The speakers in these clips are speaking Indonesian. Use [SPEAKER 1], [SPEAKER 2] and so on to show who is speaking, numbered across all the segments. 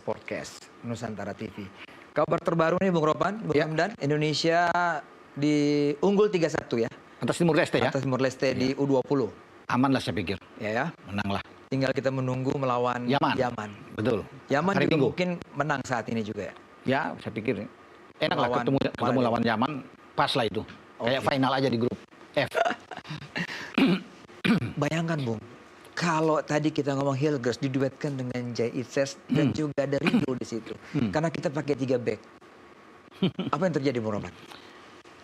[SPEAKER 1] Podcast Nusantara TV. Kabar terbaru nih Bung Ropan, Bung Hamdan, Indonesia unggul 3-1 ya.
[SPEAKER 2] Atas Timur Leste ya?
[SPEAKER 1] Atas Timur Leste di U20.
[SPEAKER 2] Aman lah saya pikir.
[SPEAKER 1] Ya.
[SPEAKER 2] Menang lah.
[SPEAKER 1] Tinggal kita menunggu melawan Yaman.
[SPEAKER 2] Betul.
[SPEAKER 1] Yaman
[SPEAKER 2] Hari
[SPEAKER 1] juga
[SPEAKER 2] Minggu.
[SPEAKER 1] mungkin menang saat ini juga ya.
[SPEAKER 2] Ya, saya pikir enak lah ketemu lawan Yaman, pas lah itu. Kayak final aja di grup F.
[SPEAKER 1] Bayangkan Bung, kalau tadi kita ngomong Hilgers diduetkan dengan Jay Itzes dan juga ada Ridho di situ. Karena kita pakai 3 back. Apa yang terjadi Bung Roman?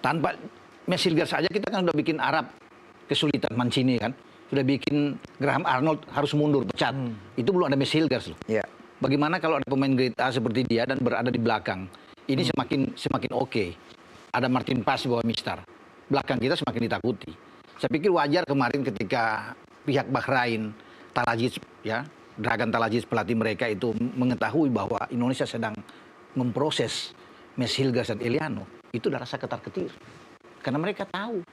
[SPEAKER 2] Tanpa Messi Hilgers saja kita kan udah bikin Arab kesulitan, Mancini kan. Sudah bikin Graham Arnold harus mundur, pecat. Itu belum ada Messi Hilgers loh.
[SPEAKER 1] Ya.
[SPEAKER 2] Bagaimana kalau ada pemain grade A seperti dia dan berada di belakang? Ini semakin oke. Ada Martin Paes di bawah Mistar. Belakang kita semakin ditakuti. Saya pikir wajar kemarin ketika pihak Bahrain, Talajic ya, Dragan Talajic pelatih mereka itu mengetahui bahwa Indonesia sedang memproses Messi Hilgers dan Eliano. Itu udah rasa ketar-ketir. Karena mereka tahu,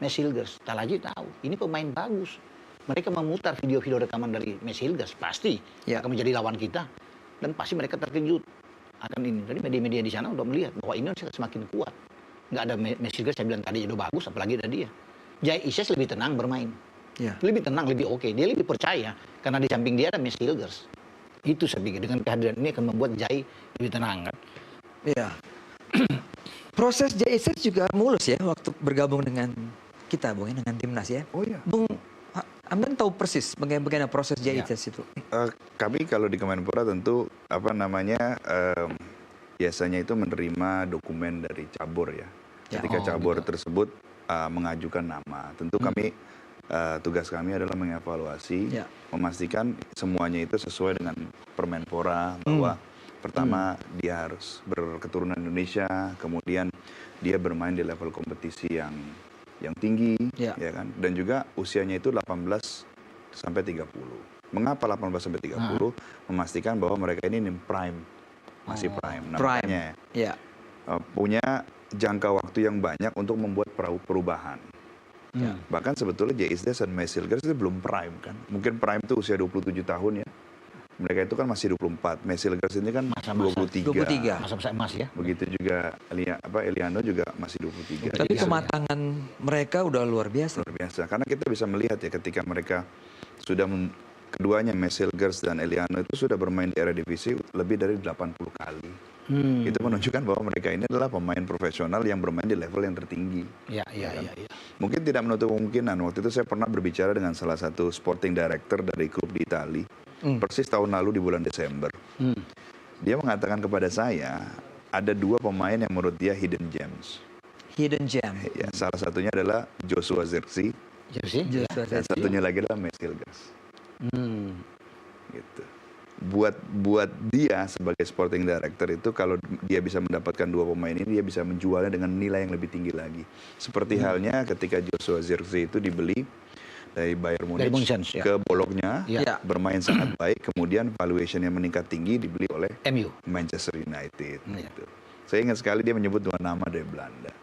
[SPEAKER 2] Messi Hilgers, Talajic tahu, ini pemain bagus. Mereka memutar video-video rekaman dari Messi Hilgers, pasti akan menjadi lawan kita. Dan pasti mereka terkejut akan ini. Jadi media-media di sana udah melihat bahwa Indonesia semakin kuat. Nggak ada Messi Hilgers, saya bilang tadi udah bagus, apalagi ada dia. Jay Itzes lebih tenang bermain. Lebih tenang, lebih oke. Dia lebih percaya, karena di samping dia ada Messi Hilgers. Itu saya pikir, dengan kehadiran ini akan membuat Jay lebih tenang kan.
[SPEAKER 1] Iya. Proses Jay Itzes juga mulus ya waktu bergabung dengan kita, Bung, dengan timnas ya.
[SPEAKER 3] Oh iya.
[SPEAKER 1] Bung Hamdan tahu persis bagaimana proses Jay Itzes itu.
[SPEAKER 3] Kami kalau di Kemenpora tentu biasanya itu menerima dokumen dari cabur ya. Ketika cabur tersebut mengajukan nama, tentu kami tugas kami adalah mengevaluasi, memastikan semuanya itu sesuai dengan Permenpora bahwa pertama dia harus berketurunan Indonesia, kemudian dia bermain di level kompetisi yang tinggi, ya kan, dan juga usianya itu 18 sampai 30. Mengapa 18 sampai 30? Memastikan bahwa mereka ini prime, masih prime, namanya punya jangka waktu yang banyak untuk membuat perubahan. Bahkan sebetulnya Jay Itzes dan Messi Hilgers itu belum prime kan. Mungkin prime itu usia 27 tahun ya. Mereka itu kan masih 24. Messi Hilgers ini kan 23.
[SPEAKER 2] Masa-masa emas ya.
[SPEAKER 3] Begitu juga Eliano juga masih 23.
[SPEAKER 1] Tapi kematangan mereka udah luar biasa.
[SPEAKER 3] Luar biasa. Karena kita bisa melihat ya ketika mereka sudah keduanya Messi Hilgers dan Eliano itu sudah bermain di Eredivisie lebih dari 80 kali. Itu menunjukkan bahwa mereka ini adalah pemain profesional yang bermain di level yang tertinggi. Iya. Mungkin tidak menutup kemungkinan. Waktu itu saya pernah berbicara dengan salah satu sporting director dari klub di Itali. Persis tahun lalu di bulan Desember. Dia mengatakan kepada saya, ada 2 pemain yang menurut dia hidden gems.
[SPEAKER 1] Hidden gem.
[SPEAKER 3] Ya, salah satunya adalah Joshua Zirkzee. Dan satunya lagi adalah Messi Hilgers. Gitu. Buat dia sebagai sporting director itu, kalau dia bisa mendapatkan 2 pemain ini, dia bisa menjualnya dengan nilai yang lebih tinggi lagi. Seperti halnya ketika Joshua Zirkzee itu dibeli dari Bayern Munich ke Bologna, bermain sangat baik, kemudian valuation yang meningkat tinggi dibeli oleh Manchester United. Gitu. Saya ingat sekali dia menyebut 2 nama dari Belanda,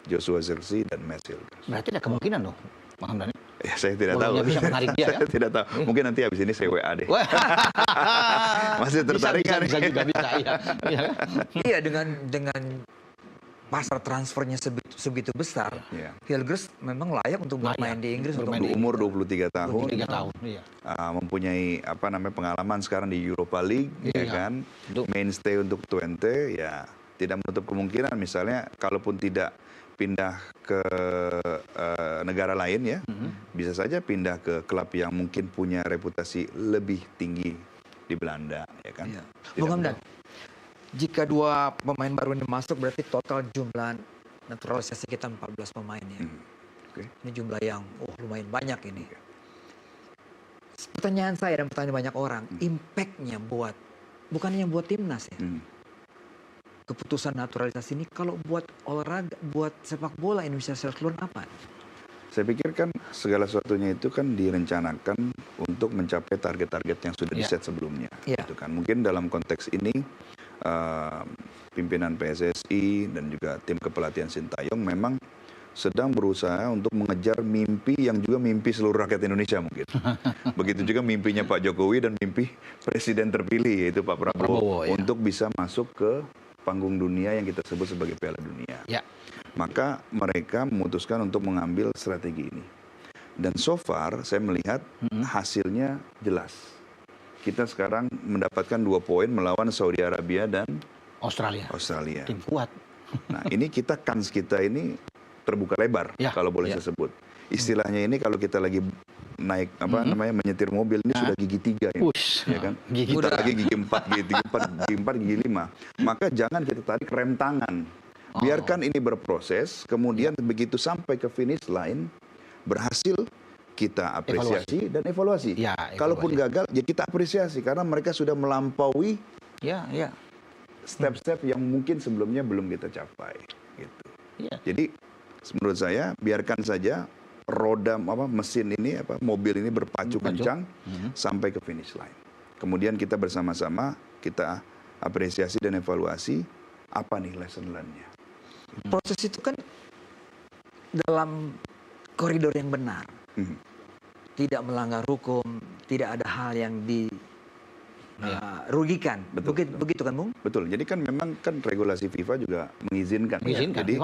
[SPEAKER 3] Joshua Zirkzee dan Messi Hilgers.
[SPEAKER 2] Berarti ada kemungkinan loh, Bang Hamdan.
[SPEAKER 3] Ya, saya tidak tahu.
[SPEAKER 2] Bisa menarik dia,
[SPEAKER 3] saya tidak tahu. Mungkin nanti habis ini saya WA deh. Masih tertarik kan?
[SPEAKER 2] Bisa juga bisa.
[SPEAKER 1] Iya, dengan pasar transfernya sebegitu besar, Hilgers memang layak untuk bermain di Inggris.
[SPEAKER 3] Umur 23 tahun.
[SPEAKER 2] 23 tahun.
[SPEAKER 3] Mempunyai pengalaman sekarang di Europa League, ya kan? Mainstay untuk Twente, ya tidak menutup kemungkinan misalnya kalaupun tidak pindah ke negara lain ya, bisa saja pindah ke klub yang mungkin punya reputasi lebih tinggi di Belanda, ya kan?
[SPEAKER 1] Bung Hamdan, jika 2 pemain baru ini masuk, berarti total jumlah naturalisasi kita 14 pemain ya. Ini jumlah yang lumayan banyak ini. Pertanyaan saya dan pertanyaan banyak orang, impact-nya bukan hanya buat timnas ya. Keputusan naturalisasi ini kalau buat olahraga, buat sepak bola Indonesia secara keseluruhan apa?
[SPEAKER 3] Saya pikir kan segala sesuatunya itu kan direncanakan untuk mencapai target-target yang sudah diset sebelumnya. Gitu kan. Mungkin dalam konteks ini pimpinan PSSI dan juga tim kepelatihan Sintayong memang sedang berusaha untuk mengejar mimpi yang juga mimpi seluruh rakyat Indonesia mungkin. Begitu juga mimpinya Pak Jokowi dan mimpi presiden terpilih yaitu Pak Prabowo,
[SPEAKER 2] ya.
[SPEAKER 3] untuk bisa masuk ke panggung dunia yang kita sebut sebagai Piala Dunia.
[SPEAKER 2] Ya.
[SPEAKER 3] Maka mereka memutuskan untuk mengambil strategi ini. Dan so far saya melihat hasilnya jelas. Kita sekarang mendapatkan 2 poin melawan Saudi Arabia dan
[SPEAKER 2] Australia.
[SPEAKER 3] Tim
[SPEAKER 2] kuat.
[SPEAKER 3] Nah, ini kans kita ini terbuka lebar,
[SPEAKER 2] ya,
[SPEAKER 3] kalau boleh saya sebut. Istilahnya ini kalau kita lagi naik menyetir mobil ini sudah gigi 3 ya. Ya kan? Kita lagi gigi 4, gigi 5. Maka jangan kita tarik rem tangan. Biarkan ini berproses, kemudian begitu sampai ke finish line berhasil, kita apresiasi dan evaluasi. Kalaupun gagal, ya kita apresiasi karena mereka sudah melampaui step-step yang mungkin sebelumnya belum kita capai. Gitu. Jadi menurut saya biarkan saja roda mesin ini mobil ini berpacu kencang sampai ke finish line. Kemudian kita bersama-sama kita apresiasi dan evaluasi apa nih lesson learn-nya.
[SPEAKER 1] Proses itu kan dalam koridor yang benar. Tidak melanggar hukum, tidak ada hal yang dirugikan. Begitu kan, Bung?
[SPEAKER 3] Betul. Jadi kan memang kan regulasi FIFA juga mengizinkan. Jadi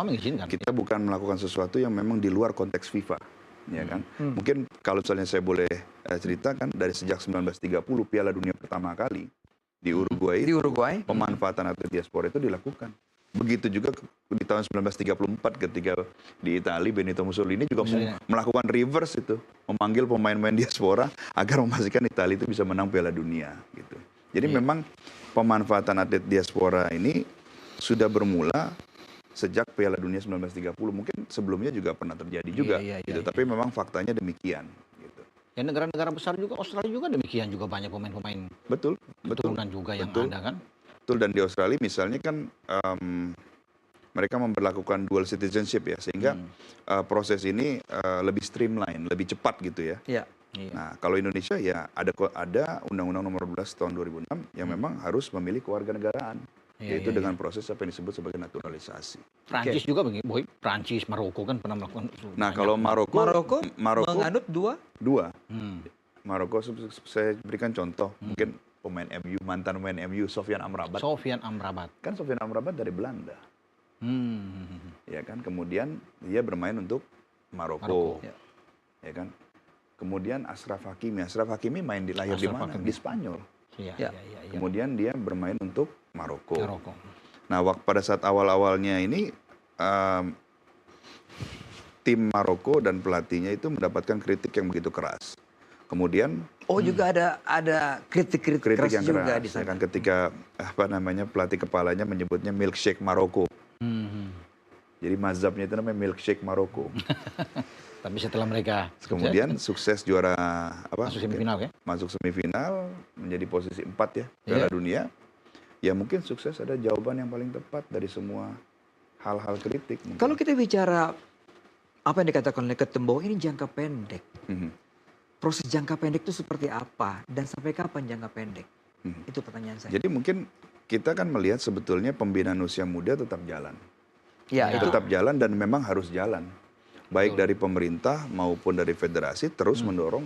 [SPEAKER 3] kita bukan melakukan sesuatu yang memang di luar konteks FIFA. Ya kan? Mungkin kalau misalnya saya boleh ceritakan dari sejak 1930 Piala Dunia pertama kali di Uruguay, pemanfaatan atlet diaspora itu dilakukan. Begitu juga di tahun 1934 ketika di Italia Benito Mussolini juga melakukan reverse itu, memanggil pemain-pemain diaspora agar memastikan Italia itu bisa menang Piala Dunia gitu. Jadi memang pemanfaatan atlet diaspora ini sudah bermula sejak Piala Dunia 1930. Mungkin sebelumnya juga pernah terjadi juga gitu. Tapi memang faktanya demikian gitu.
[SPEAKER 2] Ya negara-negara besar juga, Australia juga demikian, juga banyak pemain-pemain keturunan juga yang ada kan.
[SPEAKER 3] Betul, dan di Australia misalnya kan mereka memperlakukan dual citizenship ya, sehingga proses ini lebih streamline, lebih cepat gitu ya. Nah, kalau Indonesia ya ada Undang-Undang Nomor 12 tahun 2006 yang memang harus memilih kewarganegaraan, yaitu dengan proses apa yang disebut sebagai naturalisasi.
[SPEAKER 2] Prancis juga begini, Boy. Prancis, Maroko kan pernah melakukan.
[SPEAKER 3] Nah, kalau Maroko
[SPEAKER 1] menganut dua.
[SPEAKER 3] Maroko saya berikan contoh, mungkin mantan pemain MU Sofyan Amrabat. Kan Sofyan Amrabat dari Belanda. Ya kan, kemudian dia bermain untuk Maroko. Ya kan. Kemudian Ashraf Hakimi main lahir di mana? Di Spanyol. Kemudian dia bermain untuk Maroko. Nah, pada saat awal-awalnya ini tim Maroko dan pelatihnya itu mendapatkan kritik yang begitu keras. Kemudian
[SPEAKER 1] juga ada kritik
[SPEAKER 3] yang
[SPEAKER 1] juga
[SPEAKER 3] keras
[SPEAKER 1] di sana.
[SPEAKER 3] Kan ketika pelatih kepalanya menyebutnya milkshake Maroko. Jadi mazhabnya itu namanya milkshake Maroko.
[SPEAKER 2] Tapi setelah mereka
[SPEAKER 3] kemudian sukses juara
[SPEAKER 2] masuk
[SPEAKER 3] semifinal menjadi posisi 4 ya Piala Dunia. Ya mungkin sukses ada jawaban yang paling tepat dari semua hal-hal kritik.
[SPEAKER 1] Kalau kita bicara apa yang dikatakan oleh Ketum bahwa ini jangka pendek. Proses jangka pendek itu seperti apa dan sampai kapan jangka pendek? Itu pertanyaan saya.
[SPEAKER 3] Jadi mungkin kita kan melihat sebetulnya pembinaan usia muda tetap jalan. Tetap jalan dan memang harus jalan. Baik dari pemerintah maupun dari federasi terus mendorong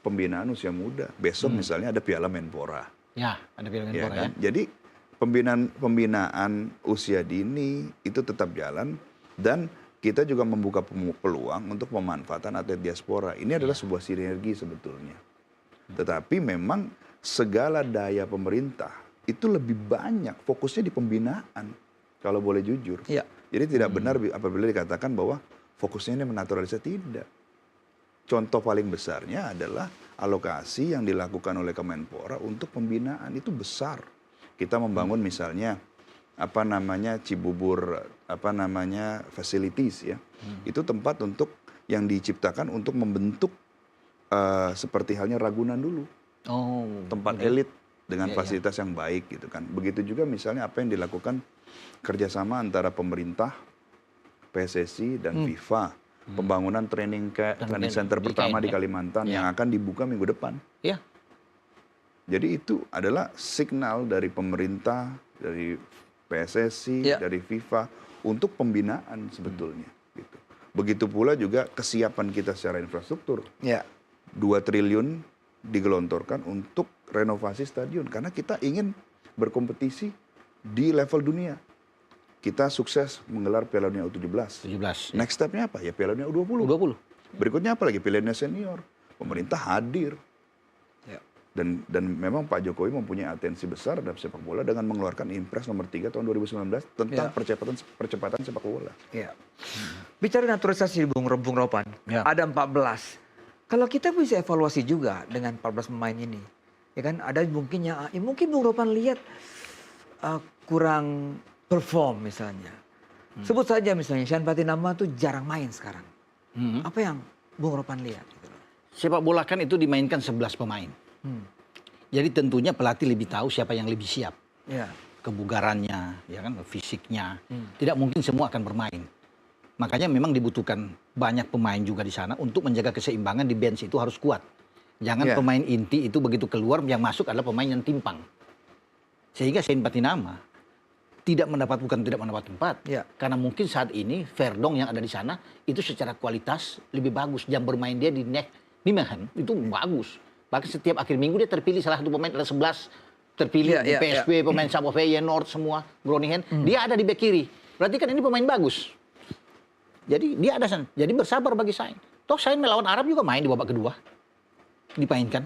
[SPEAKER 3] pembinaan usia muda. Besok misalnya ada Piala Menpora.
[SPEAKER 2] Ada Piala Menpora kan?
[SPEAKER 3] Jadi pembinaan usia dini itu tetap jalan dan kita juga membuka peluang untuk pemanfaatan atlet diaspora. Ini adalah sebuah sinergi sebetulnya. Tetapi memang segala daya pemerintah itu lebih banyak fokusnya di pembinaan. Kalau boleh jujur. Jadi tidak benar apabila dikatakan bahwa fokusnya ini menaturalisasi. Tidak. Contoh paling besarnya adalah alokasi yang dilakukan oleh Kemenpora untuk pembinaan itu besar. Kita membangun misalnya Cibubur facilities ya. Itu tempat untuk yang diciptakan untuk membentuk seperti halnya Ragunan dulu. Tempat elit dengan fasilitas yang baik gitu kan. Begitu juga misalnya apa yang dilakukan kerjasama antara pemerintah, PSSI dan FIFA. Pembangunan training center pertama di Kalimantan yang akan dibuka minggu depan. Jadi itu adalah signal dari pemerintah, dari PSSI, dari FIFA untuk pembinaan sebetulnya. Gitu. Begitu pula juga kesiapan kita secara infrastruktur.
[SPEAKER 1] Ya.
[SPEAKER 3] 2 triliun digelontorkan untuk renovasi stadion karena kita ingin berkompetisi di level dunia. Kita sukses menggelar Piala Dunia U17.
[SPEAKER 2] 17.
[SPEAKER 3] Next step-nya apa? Ya Piala Dunia U20.
[SPEAKER 2] U20.
[SPEAKER 3] Berikutnya apa lagi? Piala Dunia Senior. Pemerintah hadir.
[SPEAKER 1] Ya.
[SPEAKER 3] Dan memang Pak Jokowi mempunyai atensi besar terhadap sepak bola dengan mengeluarkan Impres nomor 3 tahun 2019 tentang percepatan sepak bola.
[SPEAKER 1] Ya. Bicara naturalisasi Bung Ropan, ada 14. Kalau kita bisa evaluasi juga dengan 14 pemain ini, ya kan ada mungkin Bung Ropan lihat kurang perform misalnya. Sebut saja misalnya Shan Patinama tuh jarang main sekarang. Apa yang Bung Ropan lihat?
[SPEAKER 2] Sepak bola kan itu dimainkan 11 pemain. Jadi tentunya pelatih lebih tahu siapa yang lebih siap.
[SPEAKER 1] Ya.
[SPEAKER 2] Kebugarannya, ya kan, fisiknya. Tidak mungkin semua akan bermain. Makanya memang dibutuhkan banyak pemain juga di sana untuk menjaga keseimbangan di bench itu harus kuat. Jangan pemain inti itu begitu keluar yang masuk adalah pemain yang timpang. Sehingga Shan Patinama tidak mendapat tempat. Karena mungkin saat ini Verdong yang ada di sana itu secara kualitas lebih bagus. Jam bermain dia di Nijmegen itu bagus. Bahkan setiap akhir minggu dia terpilih salah satu pemain ada 11 terpilih di PSV, pemain Sabo Feyenoord semua, Groningen. Dia ada di bek kiri. Berarti kan ini pemain bagus. Jadi dia ada sana. Jadi bersabar bagi Sain. Toh Sain melawan Arab juga main di babak kedua. Dimainkan.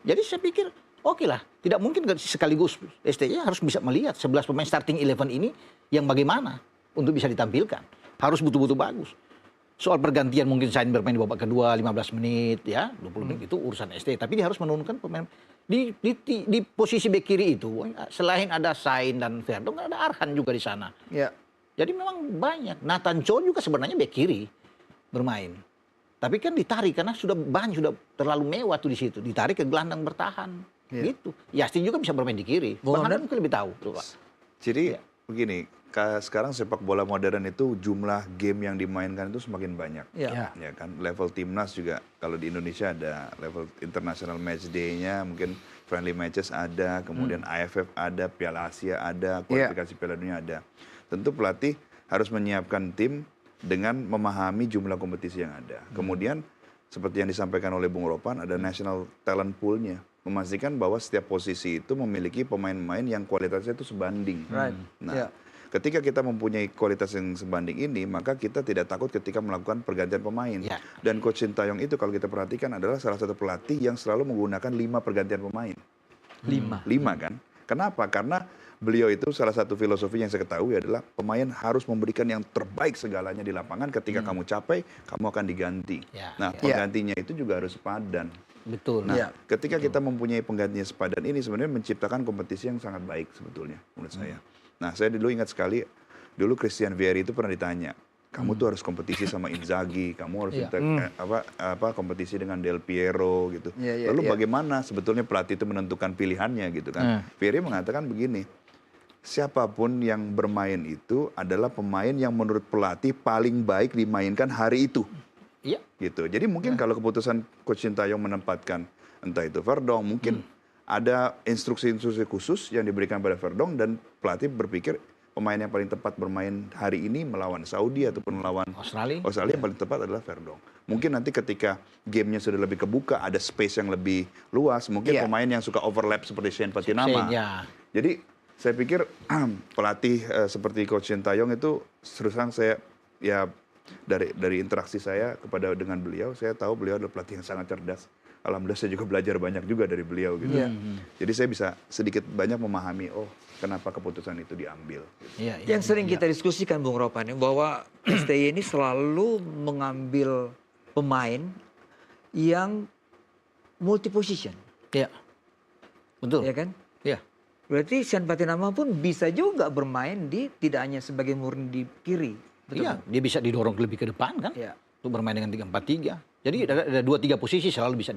[SPEAKER 2] Jadi saya pikir oke lah. Tidak mungkin sekaligus STY harus bisa melihat 11 pemain starting 11 ini yang bagaimana untuk bisa ditampilkan. Harus betul-betul bagus. Soal pergantian mungkin Sain bermain di babak kedua 15 menit ya, 20 menit itu urusan STY. Tapi dia harus menurunkan pemain di posisi bek kiri itu. Selain ada Sain dan Verdong ada Arhan juga di sana. Jadi memang banyak. Nathan Chow juga sebenarnya bek kiri bermain. Tapi kan ditarik karena sudah terlalu mewah tuh di situ. Ditarik ke gelandang bertahan. Gitu. Yastin juga bisa bermain di kiri. Bang Hanan mungkin lebih tahu tuh, Pak.
[SPEAKER 3] Jadi begini, sekarang sepak bola modern itu jumlah game yang dimainkan itu semakin banyak. Ya kan? Level timnas juga kalau di Indonesia ada level international match day-nya, mungkin friendly matches ada, kemudian AFF ada, Piala Asia ada, kualifikasi Piala Dunia ada. Tentu pelatih harus menyiapkan tim dengan memahami jumlah kompetisi yang ada. Kemudian seperti yang disampaikan oleh Bung Ropan, ada national talent pool-nya. Memastikan bahwa setiap posisi itu memiliki pemain-pemain yang kualitasnya itu sebanding. Nah, ketika kita mempunyai kualitas yang sebanding ini, maka kita tidak takut ketika melakukan pergantian pemain. Dan Coach Sintayong itu kalau kita perhatikan adalah salah satu pelatih yang selalu menggunakan 5 pergantian pemain. 5 kan? Kenapa? Karena beliau itu salah satu filosofi yang saya ketahui adalah pemain harus memberikan yang terbaik segalanya di lapangan. Ketika kamu capai, kamu akan diganti. Nah, penggantinya itu juga harus sepadan.
[SPEAKER 2] Betul.
[SPEAKER 3] Nah, ketika kita mempunyai penggantinya sepadan ini sebenarnya menciptakan kompetisi yang sangat baik sebetulnya menurut saya. Nah, saya dulu ingat sekali, dulu Christian Vieri itu pernah ditanya, kamu tuh harus kompetisi sama Inzaghi, kamu harus kompetisi dengan Del Piero gitu. Lalu bagaimana sebetulnya pelatih itu menentukan pilihannya gitu kan? Vieri mengatakan begini, siapapun yang bermain itu adalah pemain yang menurut pelatih paling baik dimainkan hari itu. Gitu. Jadi mungkin kalau keputusan Coach Sintayong menempatkan entah itu Verdong, mungkin ada instruksi-instruksi khusus yang diberikan pada Verdong dan pelatih berpikir pemain yang paling tepat bermain hari ini melawan Saudi ataupun melawan Australia yang paling tepat adalah Verdong. Mungkin nanti ketika gamenya sudah lebih kebuka, ada space yang lebih luas, mungkin pemain yang suka overlap seperti Shan Patinama. Jadi saya pikir pelatih seperti Coach Sintayong itu terus terang saya dari interaksi saya dengan beliau, saya tahu beliau adalah pelatih yang sangat cerdas. Alhamdulillah saya juga belajar banyak juga dari beliau gitu. Jadi saya bisa sedikit banyak memahami kenapa keputusan itu diambil. Gitu.
[SPEAKER 1] Yang sering kita diskusikan Bung Ropan bahwa STY ini selalu mengambil pemain yang multi position.
[SPEAKER 2] Betul.
[SPEAKER 1] Ya kan? Berarti Shan Patinama pun bisa juga bermain tidak hanya sebagai murni di kiri.
[SPEAKER 2] Dia bisa didorong lebih ke depan kan? Untuk bermain dengan 3-4-3. Jadi ada 2-3 posisi selalu bisa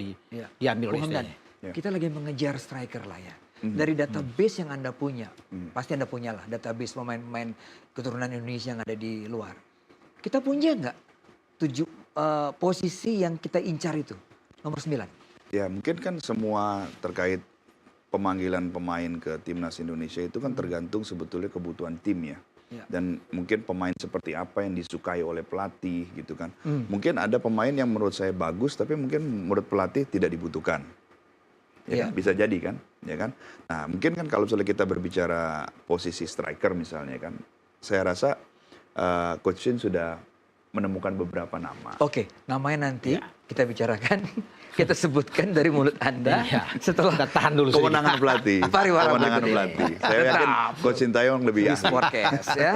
[SPEAKER 2] diambil oleh STY.
[SPEAKER 1] Kita lagi mengejar striker lah ya. Dari database yang Anda punya, pasti Anda punya lah database pemain-pemain keturunan Indonesia yang ada di luar. Kita punya nggak 7 posisi yang kita incar itu? Nomor 9.
[SPEAKER 3] Ya mungkin kan semua terkait pemanggilan pemain ke timnas Indonesia itu kan tergantung sebetulnya kebutuhan tim ya.
[SPEAKER 1] Ya.
[SPEAKER 3] Dan mungkin pemain seperti apa yang disukai oleh pelatih gitu kan. Mungkin ada pemain yang menurut saya bagus tapi mungkin menurut pelatih tidak dibutuhkan. Ya kan? Bisa jadi kan, ya kan. Nah mungkin kan kalau misalnya kita berbicara posisi striker misalnya kan, saya rasa Coach Shin sudah menemukan beberapa nama.
[SPEAKER 1] Oke, namanya nanti kita bicarakan, kita sebutkan dari mulut Anda setelah
[SPEAKER 2] Kita tahan dulu
[SPEAKER 3] Kewenangan pelatih.
[SPEAKER 1] Pariwara
[SPEAKER 3] Kewenangan
[SPEAKER 1] berikut ini.
[SPEAKER 3] pelatih. Saya yakin Coach Sintayong lebih
[SPEAKER 1] di
[SPEAKER 3] ahli.
[SPEAKER 1] Sportcast ya.